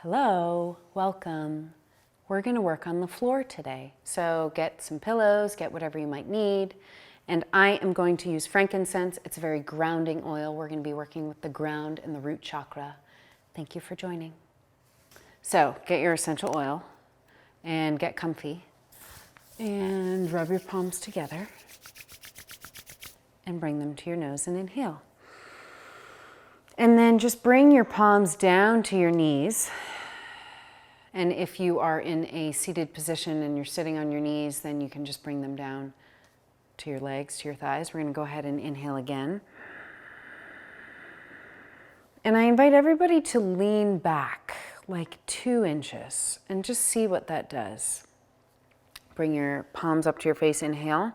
Hello, welcome. We're going to work on the floor today. So get some pillows, get whatever you might need. And I am going to use frankincense. It's a very grounding oil. We're going to be working with the ground and the root chakra. Thank you for joining. So get your essential oil and get comfy and rub your palms together and bring them to your nose and inhale. And then just bring your palms down to your knees. And if you are in a seated position and you're sitting on your knees, then you can just bring them down to your legs, to your thighs. We're going to go ahead and inhale again. And I invite everybody to lean back like 2 inches and just see what that does. Bring your palms up to your face, inhale.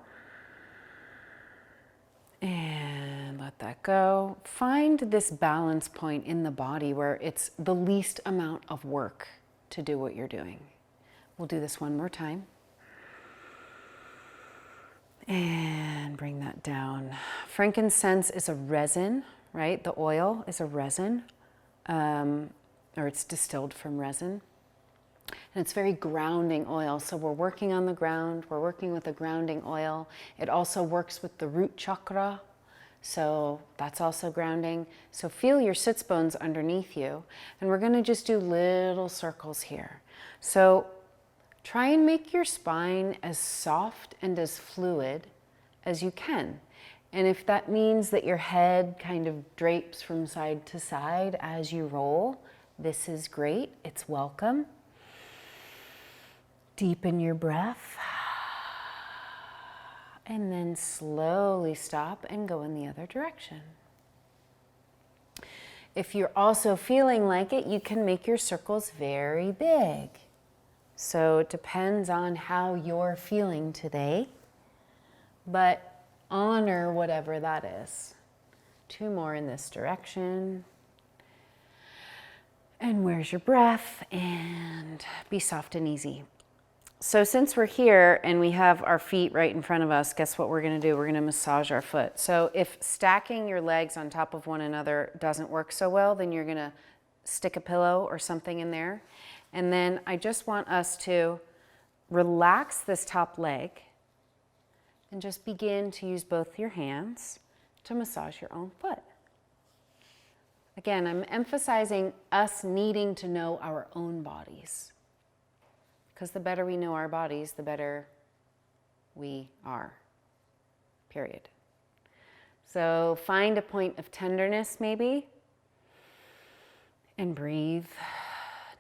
And let that go. Find this balance point in the body where it's the least amount of work to do what you're doing. We'll do this one more time. And bring that down. Frankincense is a resin, right? The oil is a resin, or it's distilled from resin. And it's very grounding oil. So we're working on the ground. We're working with a grounding oil. It also works with the root chakra. So that's also grounding. So feel your sits bones underneath you. And we're going to just do little circles here. So try and make your spine as soft and as fluid as you can. And if that means that your head kind of drapes from side to side as you roll, this is great. It's welcome. Deepen your breath. And then slowly stop and go in the other direction. If you're also feeling like it, you can make your circles very big. So it depends on how you're feeling today, but honor whatever that is. 2 more in this direction. And where's your breath? And be soft and easy. So since we're here and we have our feet right in front of us, guess what we're going to do? We're going to massage our foot. So if stacking your legs on top of one another doesn't work so well, then you're going to stick a pillow or something in there. And then I just want us to relax this top leg and just begin to use both your hands to massage your own foot. Again, I'm emphasizing us needing to know our own bodies. Because the better we know our bodies, the better we are, period. So find a point of tenderness maybe, and breathe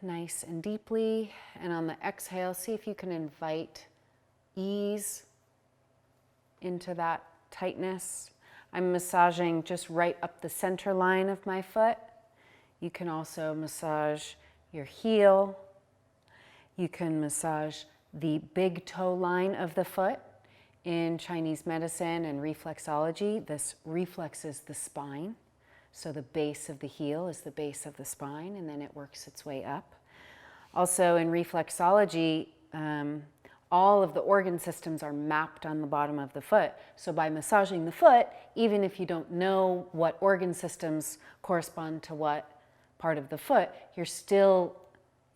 nice and deeply. And on the exhale, see if you can invite ease into that tightness. I'm massaging just right up the center line of my foot. You can also massage your heel. You can massage the big toe line of the foot. In Chinese medicine and reflexology, this reflexes the spine. So the base of the heel is the base of the spine, and then it works its way up. Also in reflexology, all of the organ systems are mapped on the bottom of the foot. So by massaging the foot, even if you don't know what organ systems correspond to what part of the foot, you're still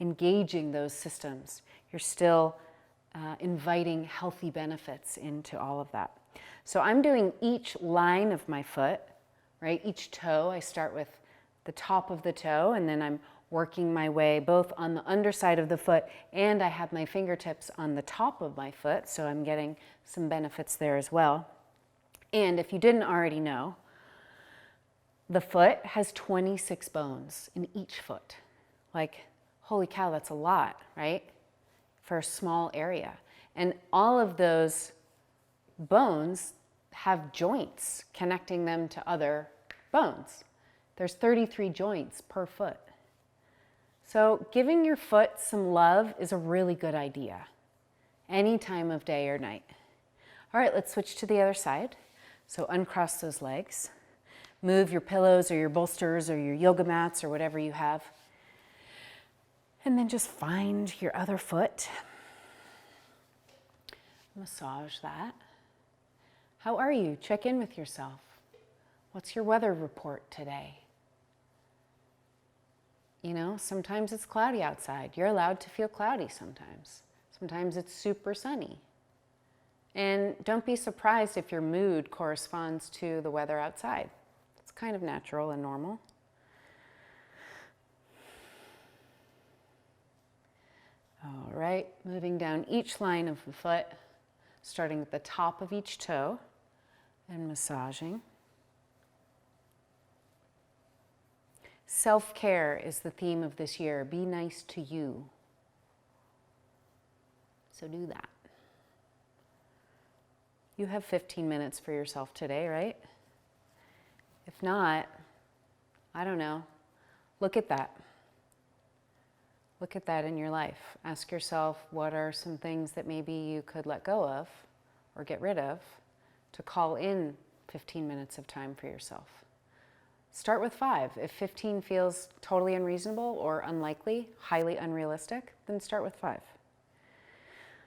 engaging those systems. You're still inviting healthy benefits into all of that. So I'm doing each line of my foot, right? Each toe. I start with the top of the toe, and then I'm working my way both on the underside of the foot, and I have my fingertips on the top of my foot, so I'm getting some benefits there as well. And if you didn't already know, the foot has 26 bones in each foot. Like, holy cow, that's a lot, right? For a small area. And all of those bones have joints connecting them to other bones. There's 33 joints per foot. So giving your foot some love is a really good idea, any time of day or night. All right, let's switch to the other side. So uncross those legs. Move your pillows or your bolsters or your yoga mats or whatever you have. And then just find your other foot. Massage that. How are you? Check in with yourself. What's your weather report today? You know, sometimes it's cloudy outside. You're allowed to feel cloudy sometimes. Sometimes it's super sunny. And don't be surprised if your mood corresponds to the weather outside. It's kind of natural and normal. All right, moving down each line of the foot, starting at the top of each toe and massaging. Self-care is the theme of this year. Be nice to you. So do that. You have 15 minutes for yourself today, right? If not, I don't know. Look at that. Look at that in your life. Ask yourself, what are some things that maybe you could let go of or get rid of to call in 15 minutes of time for yourself? Start with 5. If 15 feels totally unreasonable or unlikely, highly unrealistic, then start with 5.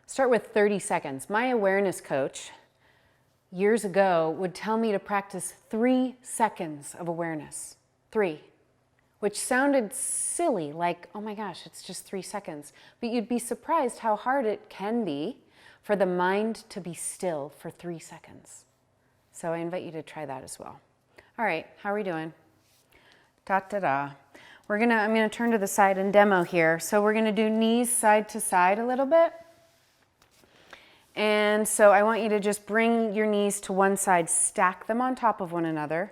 Start with 30 seconds. My awareness coach years ago would tell me to practice 3 seconds of awareness. 3. Which sounded silly, like, oh my gosh, it's just 3 seconds. But you'd be surprised how hard it can be for the mind to be still for 3 seconds. So I invite you to try that as well. All right, how are we doing? Da-da-da. I'm gonna turn to the side and demo here. So we're gonna do knees side to side a little bit. And so I want you to just bring your knees to one side, stack them on top of one another.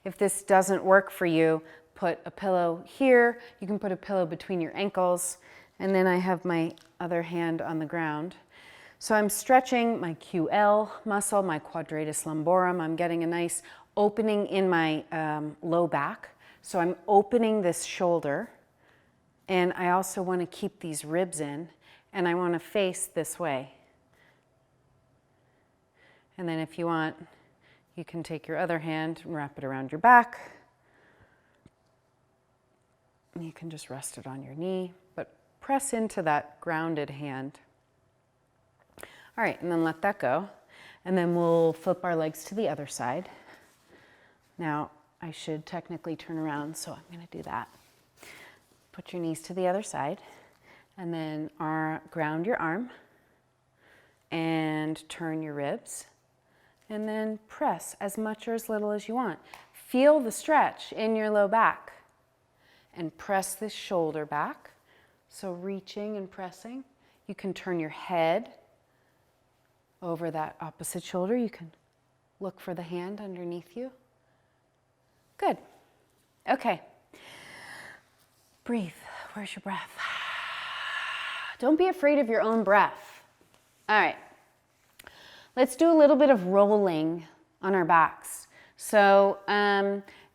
If this doesn't work for you, put a pillow here. You can put a pillow between your ankles. And then I have my other hand on the ground. So I'm stretching my QL muscle, my quadratus lumborum. I'm getting a nice opening in my low back. So I'm opening this shoulder. And I also want to keep these ribs in. And I want to face this way. And then if you want, you can take your other hand and wrap it around your back. And you can just rest it on your knee, but press into that grounded hand. All right, and then let that go. And then we'll flip our legs to the other side. Now, I should technically turn around, so I'm going to do that. Put your knees to the other side, and then ground your arm, and turn your ribs. And then press as much or as little as you want. Feel the stretch in your low back. And press this shoulder back. So reaching and pressing. You can turn your head over that opposite shoulder. You can look for the hand underneath you. Good. Okay. Breathe. Where's your breath? Don't be afraid of your own breath. All right. Let's do a little bit of rolling on our backs. So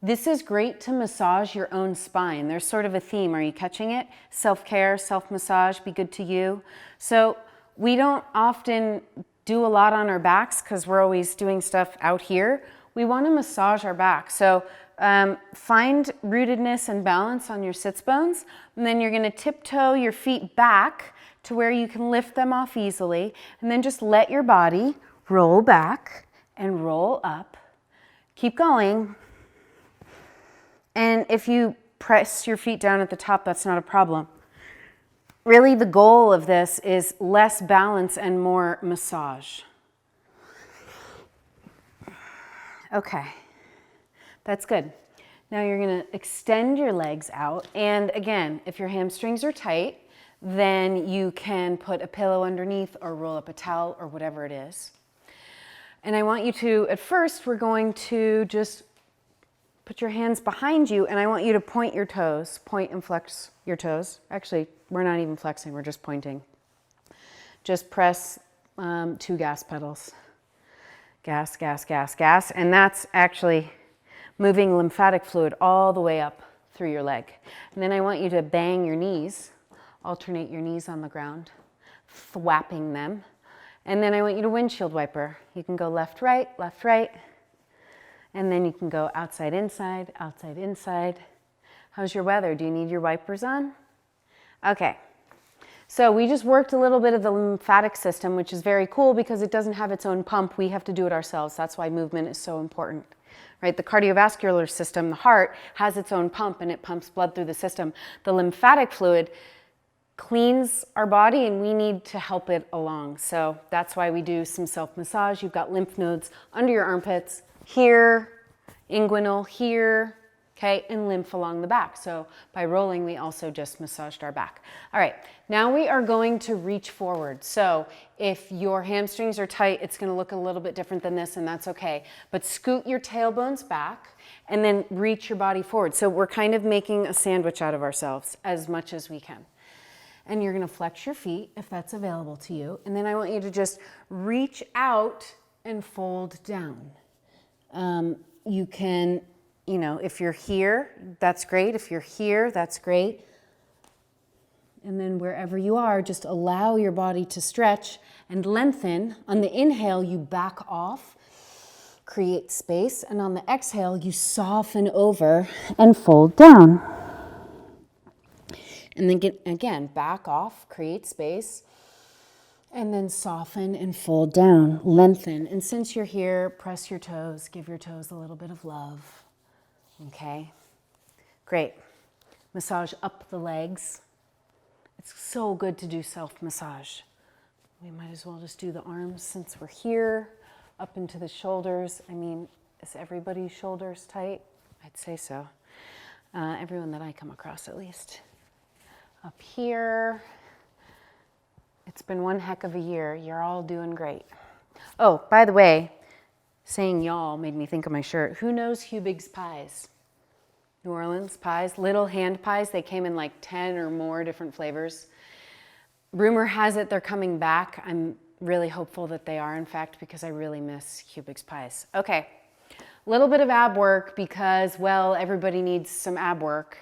this is great to massage your own spine. There's sort of a theme. Are you catching it? Self-care, self-massage, be good to you. So we don't often do a lot on our backs because we're always doing stuff out here. We want to massage our back. So find rootedness and balance on your sits bones. And then you're going to tiptoe your feet back to where you can lift them off easily. And then just let your body roll back and roll up. Keep going. And if you press your feet down at the top, that's not a problem. Really, the goal of this is less balance and more massage. Okay, that's good. Now you're going to extend your legs out. And again, if your hamstrings are tight, then you can put a pillow underneath or roll up a towel or whatever it is. And I want you to, at first, we're going to just put your hands behind you, and I want you to point your toes. Point and flex your toes. Actually, we're not even flexing, we're just pointing. Just press 2 gas pedals. Gas, gas, gas, gas. And that's actually moving lymphatic fluid all the way up through your leg. And then I want you to bang your knees, alternate your knees on the ground, thwapping them. And then I want you to windshield wiper. You can go left, right, and then you can go outside, inside, outside, inside. How's your weather? Do you need your wipers on? Okay. So we just worked a little bit of the lymphatic system, which is very cool because it doesn't have its own pump. We have to do it ourselves. That's why movement is so important. right? The cardiovascular system, the heart, has its own pump and it pumps blood through the system. The lymphatic fluid cleans our body and we need to help it along. So that's why we do some self-massage. You've got lymph nodes under your armpits, here, inguinal, here, okay, and lymph along the back. So by rolling, we also just massaged our back. All right, now we are going to reach forward. So if your hamstrings are tight, it's gonna look a little bit different than this, and that's okay. But scoot your tailbones back and then reach your body forward. So we're kind of making a sandwich out of ourselves as much as we can. And you're gonna flex your feet if that's available to you. And then I want you to just reach out and fold down. You can, you know, if you're here, that's great. If you're here, that's great. And then wherever you are, just allow your body to stretch and lengthen. On the inhale, you back off, create space. And on the exhale, you soften over and fold down. And then again, back off, create space, and then soften and fold down, lengthen. And since you're here, press your toes, give your toes a little bit of love, okay? Great. Massage up the legs. It's so good to do self-massage. We might as well just do the arms since we're here, up into the shoulders. I mean, is everybody's shoulders tight? I'd say so. Everyone that I come across, at least. Up here. It's been one heck of a year. You're all doing great. Oh, by the way, saying y'all made me think of my shirt. Who knows Hubig's pies? New Orleans pies, little hand pies. They came in like 10 or more different flavors. Rumor has it they're coming back. I'm really hopeful that they are, in fact, because I really miss Hubig's pies. Okay, a little bit of ab work because, well, everybody needs some ab work.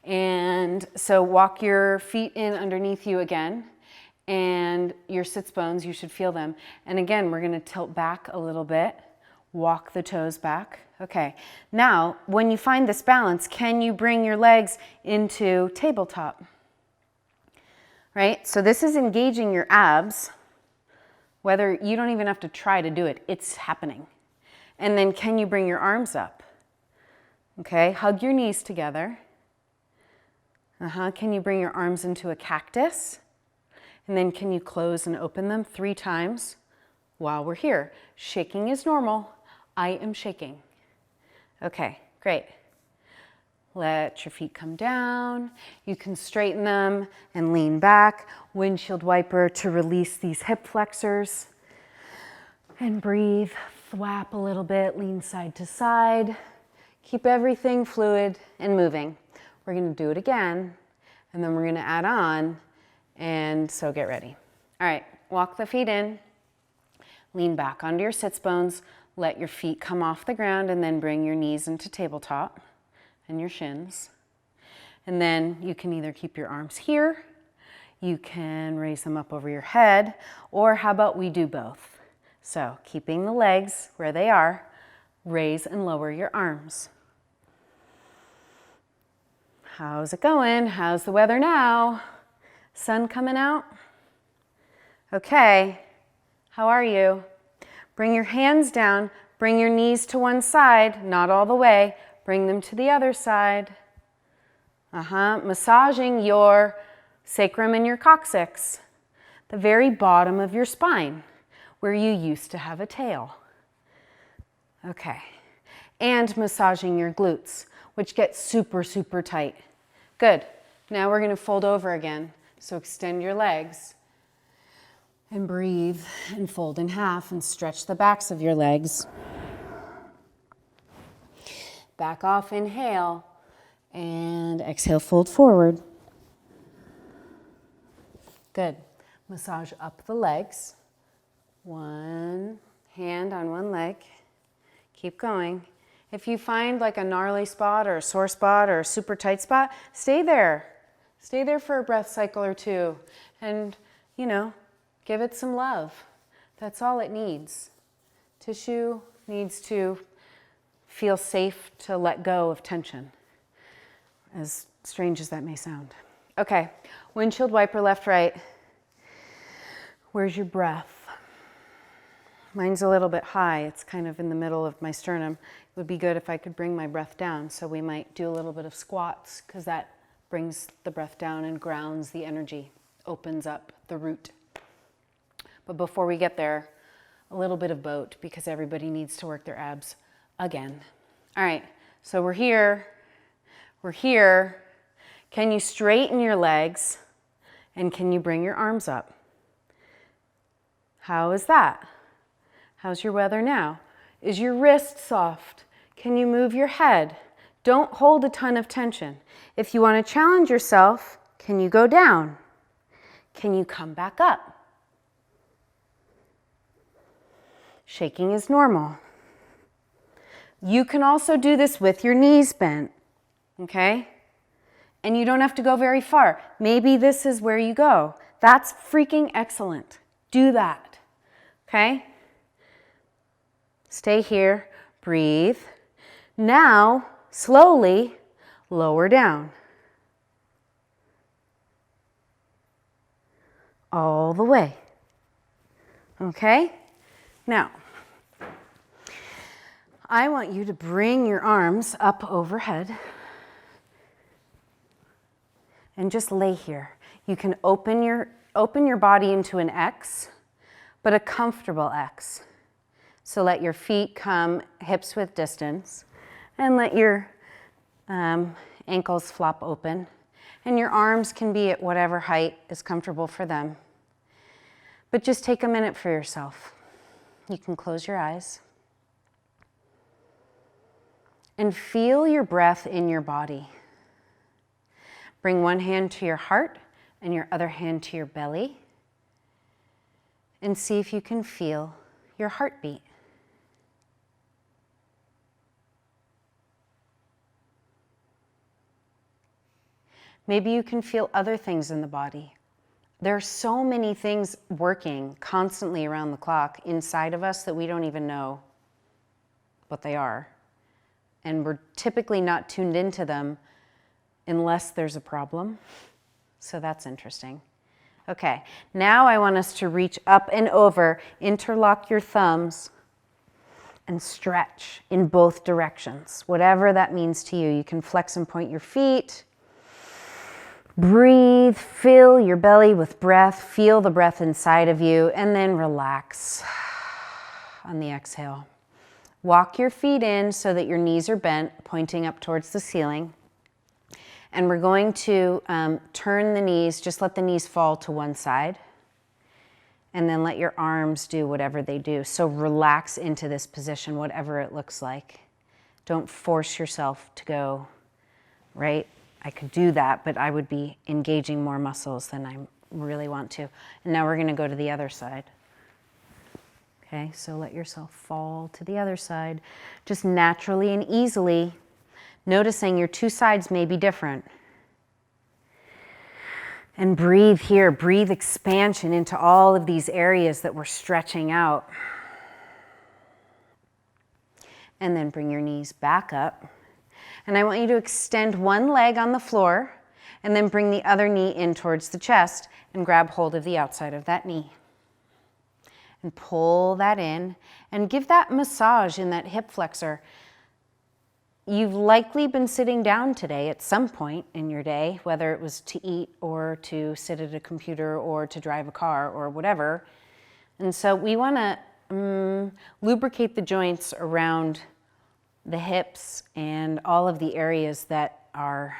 And so walk your feet in underneath you again, and your sits bones, you should feel them. And again, we're gonna tilt back a little bit, walk the toes back. Okay, now when you find this balance, can you bring your legs into tabletop? Right, so this is engaging your abs, whether you don't even have to try to do it, it's happening. And then can you bring your arms up? Okay, hug your knees together. Can you bring your arms into a cactus? And then can you close and open them 3 times while we're here? Shaking is normal. I am shaking. Okay, great. Let your feet come down. You can straighten them and lean back. Windshield wiper to release these hip flexors. And breathe, thwap a little bit, lean side to side. Keep everything fluid and moving. We're gonna do it again, and then we're gonna add on, and so get ready. All right, walk the feet in, lean back onto your sits bones, let your feet come off the ground, and then bring your knees into tabletop and your shins. And then you can either keep your arms here, you can raise them up over your head, or how about we do both? So keeping the legs where they are, raise and lower your arms. How's it going? How's the weather now? Sun coming out? Okay, how are you? Bring your hands down, bring your knees to one side, not all the way, bring them to the other side. Massaging your sacrum and your coccyx, the very bottom of your spine, where you used to have a tail. Okay, and massaging your glutes, which get super, super tight. Good. Now we're gonna fold over again. So extend your legs and breathe and fold in half and stretch the backs of your legs. Back off, inhale, and exhale, fold forward. Good. Massage up the legs. One hand on one leg. Keep going. If you find like a gnarly spot or a sore spot or a super tight spot, stay there. Stay there for a breath cycle or 2 and, you know, give it some love. That's all it needs. Tissue needs to feel safe to let go of tension, as strange as that may sound. Okay, windshield wiper left, right. Where's your breath? Mine's a little bit high. It's kind of in the middle of my sternum. It would be good if I could bring my breath down. So we might do a little bit of squats because that brings the breath down and grounds the energy, opens up the root. But before we get there, a little bit of boat because everybody needs to work their abs again. All right, so we're here. We're here. Can you straighten your legs and can you bring your arms up? How is that? How's your weather now? Is your wrist soft? Can you move your head? Don't hold a ton of tension. If you want to challenge yourself, can you go down? Can you come back up? Shaking is normal. You can also do this with your knees bent, okay? And you don't have to go very far. Maybe this is where you go. That's freaking excellent. Do that, okay? Stay here, breathe. Now, slowly lower down. All the way, okay? Now, I want you to bring your arms up overhead and just lay here. You can open your body into an X, but a comfortable X. So let your feet come hips width distance and let your ankles flop open. And your arms can be at whatever height is comfortable for them. But just take a minute for yourself. You can close your eyes. And feel your breath in your body. Bring one hand to your heart and your other hand to your belly. And see if you can feel your heartbeat. Maybe you can feel other things in the body. There are so many things working constantly around the clock inside of us that we don't even know what they are. And we're typically not tuned into them unless there's a problem. So that's interesting. Okay, now I want us to reach up and over, interlock your thumbs, and stretch in both directions. Whatever that means to you. You can flex and point your feet. Breathe, fill your belly with breath, feel the breath inside of you, and then relax on the exhale. Walk your feet in so that your knees are bent, pointing up towards the ceiling. And we're going to turn the knees, just let the knees fall to one side, and then let your arms do whatever they do. So relax into this position, whatever it looks like. Don't force yourself to go, right? I could do that, but I would be engaging more muscles than I really want to. And now we're going to go to the other side. Okay, so let yourself fall to the other side, just naturally and easily, noticing your two sides may be different. And breathe here, breathe expansion into all of these areas that we're stretching out. And then bring your knees back up. And I want you to extend one leg on the floor and then bring the other knee in towards the chest and grab hold of the outside of that knee. And pull that in and give that massage in that hip flexor. You've likely been sitting down today at some point in your day, whether it was to eat or to sit at a computer or to drive a car or whatever. And so we want to lubricate the joints around the hips and all of the areas that are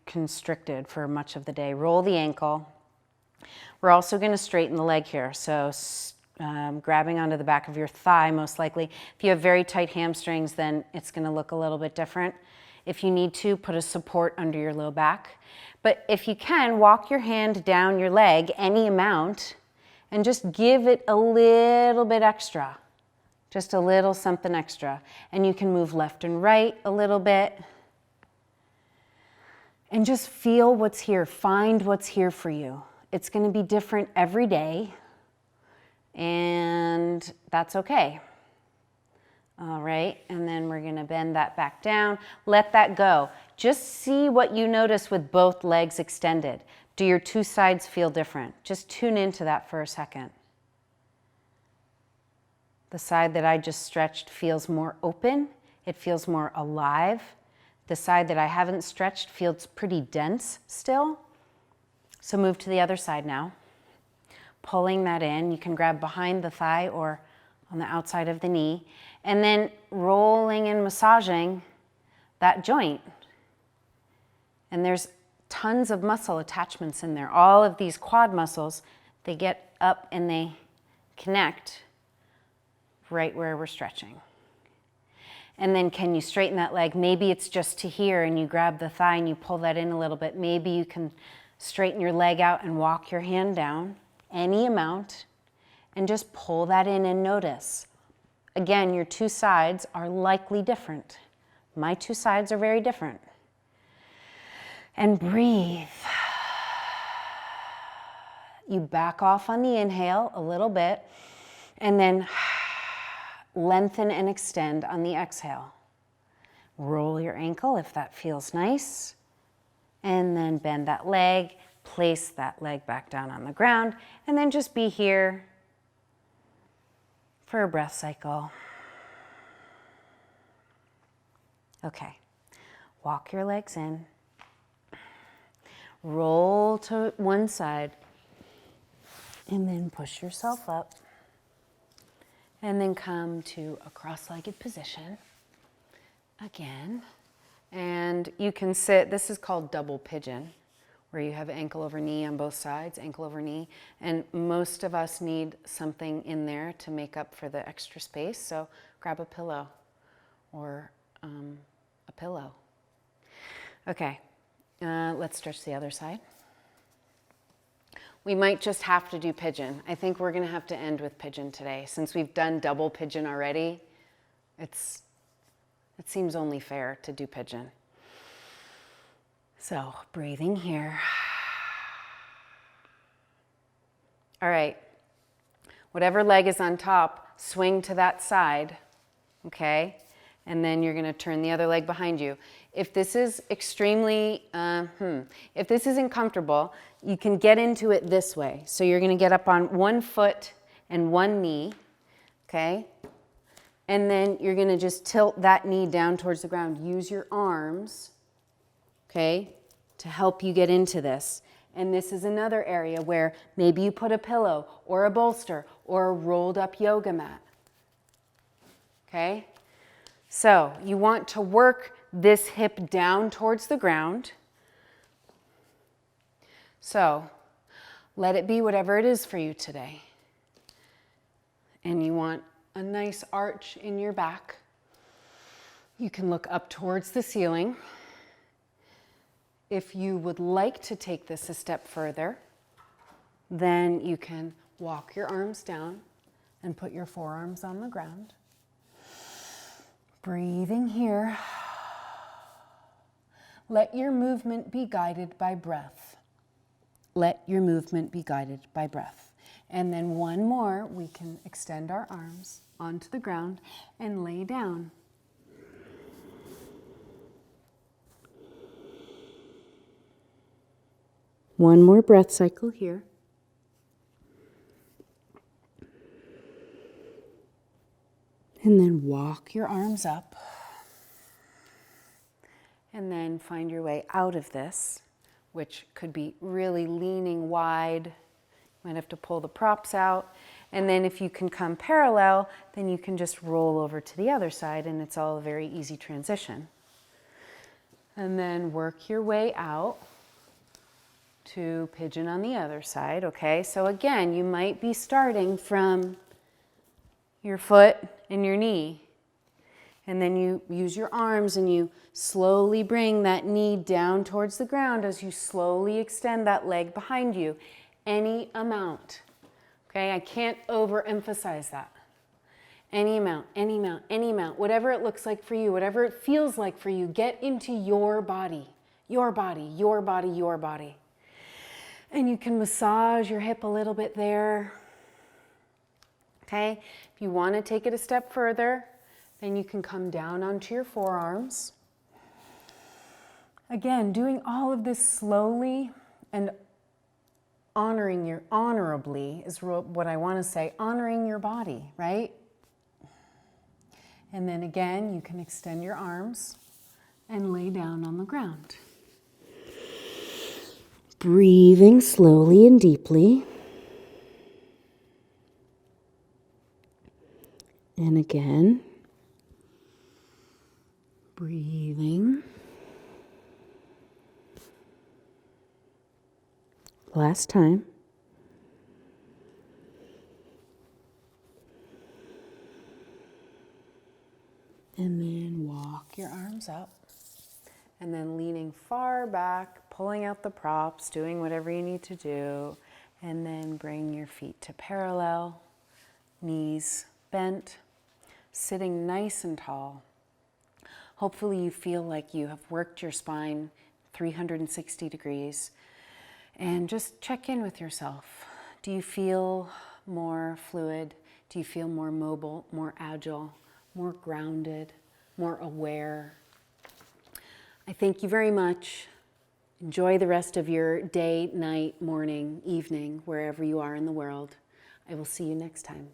constricted for much of the day. Roll the ankle. We're also going to straighten the leg here. So grabbing onto the back of your thigh, most likely. If you have very tight hamstrings, then it's going to look a little bit different. If you need to, put a support under your low back. But if you can, walk your hand down your leg any amount and just give it a little bit extra. Just a little something extra. And you can move left and right a little bit. And just feel what's here. Find what's here for you. It's going to be different every day. And that's okay. All right. And then we're going to bend that back down. Let that go. Just see what you notice with both legs extended. Do your two sides feel different? Just tune into that for a second. The side that I just stretched feels more open. It feels more alive. The side that I haven't stretched feels pretty dense still. So move to the other side now. Pulling that in. You can grab behind the thigh or on the outside of the knee. And then rolling and massaging that joint. And there's tons of muscle attachments in there. All of these quad muscles, they get up and they connect right where we're stretching. And then can you straighten that leg? Maybe it's just to here and you grab the thigh and you pull that in a little bit. Maybe you can straighten your leg out and walk your hand down, any amount, and just pull that in and notice. Again, your two sides are likely different. My two sides are very different. And breathe. You back off on the inhale a little bit, and then lengthen and extend on the exhale. Roll your ankle if that feels nice, and then bend that leg, place that leg back down on the ground, and then just be here for a breath cycle. Okay, walk your legs in. Roll to one side and then push yourself up and then come to a cross-legged position again. And you can sit, this is called double pigeon, where you have ankle over knee on both sides, ankle over knee. And most of us need something in there to make up for the extra space. So grab a pillow or a pillow. Okay. Let's stretch the other side. We might just have to do pigeon. I think we're going to have to end with pigeon today. Since we've done double pigeon already, it seems only fair to do pigeon. So, breathing here. All right. Whatever leg is on top, swing to that side, okay? And then you're going to turn the other leg behind you. If this is extremely, if this isn't comfortable, you can get into it this way. So you're going to get up on one foot and one knee, okay? And then you're going to just tilt that knee down towards the ground. Use your arms, okay, to help you get into this. And this is another area where maybe you put a pillow or a bolster or a rolled up yoga mat, okay? So you want to work this hip down towards the ground. So let it be whatever it is for you today. And you want a nice arch in your back. You can look up towards the ceiling. If you would like to take this a step further, then you can walk your arms down and put your forearms on the ground. Breathing here. Let your movement be guided by breath. Let your movement be guided by breath. And then one more, we can extend our arms onto the ground and lay down. One more breath cycle here. And then walk your arms up. And then find your way out of this, which could be really leaning wide. You might have to pull the props out. And then if you can come parallel, then you can just roll over to the other side, and it's all a very easy transition. And then work your way out to pigeon on the other side, okay? So again, you might be starting from your foot and your knee. And then you use your arms and you slowly bring that knee down towards the ground as you slowly extend that leg behind you. Any amount. Okay, I can't overemphasize that. Any amount, any amount, any amount. Whatever it looks like for you, whatever it feels like for you, get into your body. Your body, your body, your body. And you can massage your hip a little bit there. Okay, if you want to take it a step further, then you can come down onto your forearms Again, doing all of this slowly and honorably is what I want to say, honoring your body, right? And then again, you can extend your arms and lay down on the ground. Breathing slowly and deeply. And again, breathing. Last time. And then walk your arms up. And then leaning far back, pulling out the props, doing whatever you need to do. And then bring your feet to parallel, knees bent, sitting nice and tall. Hopefully you feel like you have worked your spine 360 degrees. And just check in with yourself. Do you feel more fluid? Do you feel more mobile, more agile, more grounded, more aware? I thank you very much. Enjoy the rest of your day, night, morning, evening, wherever you are in the world. I will see you next time.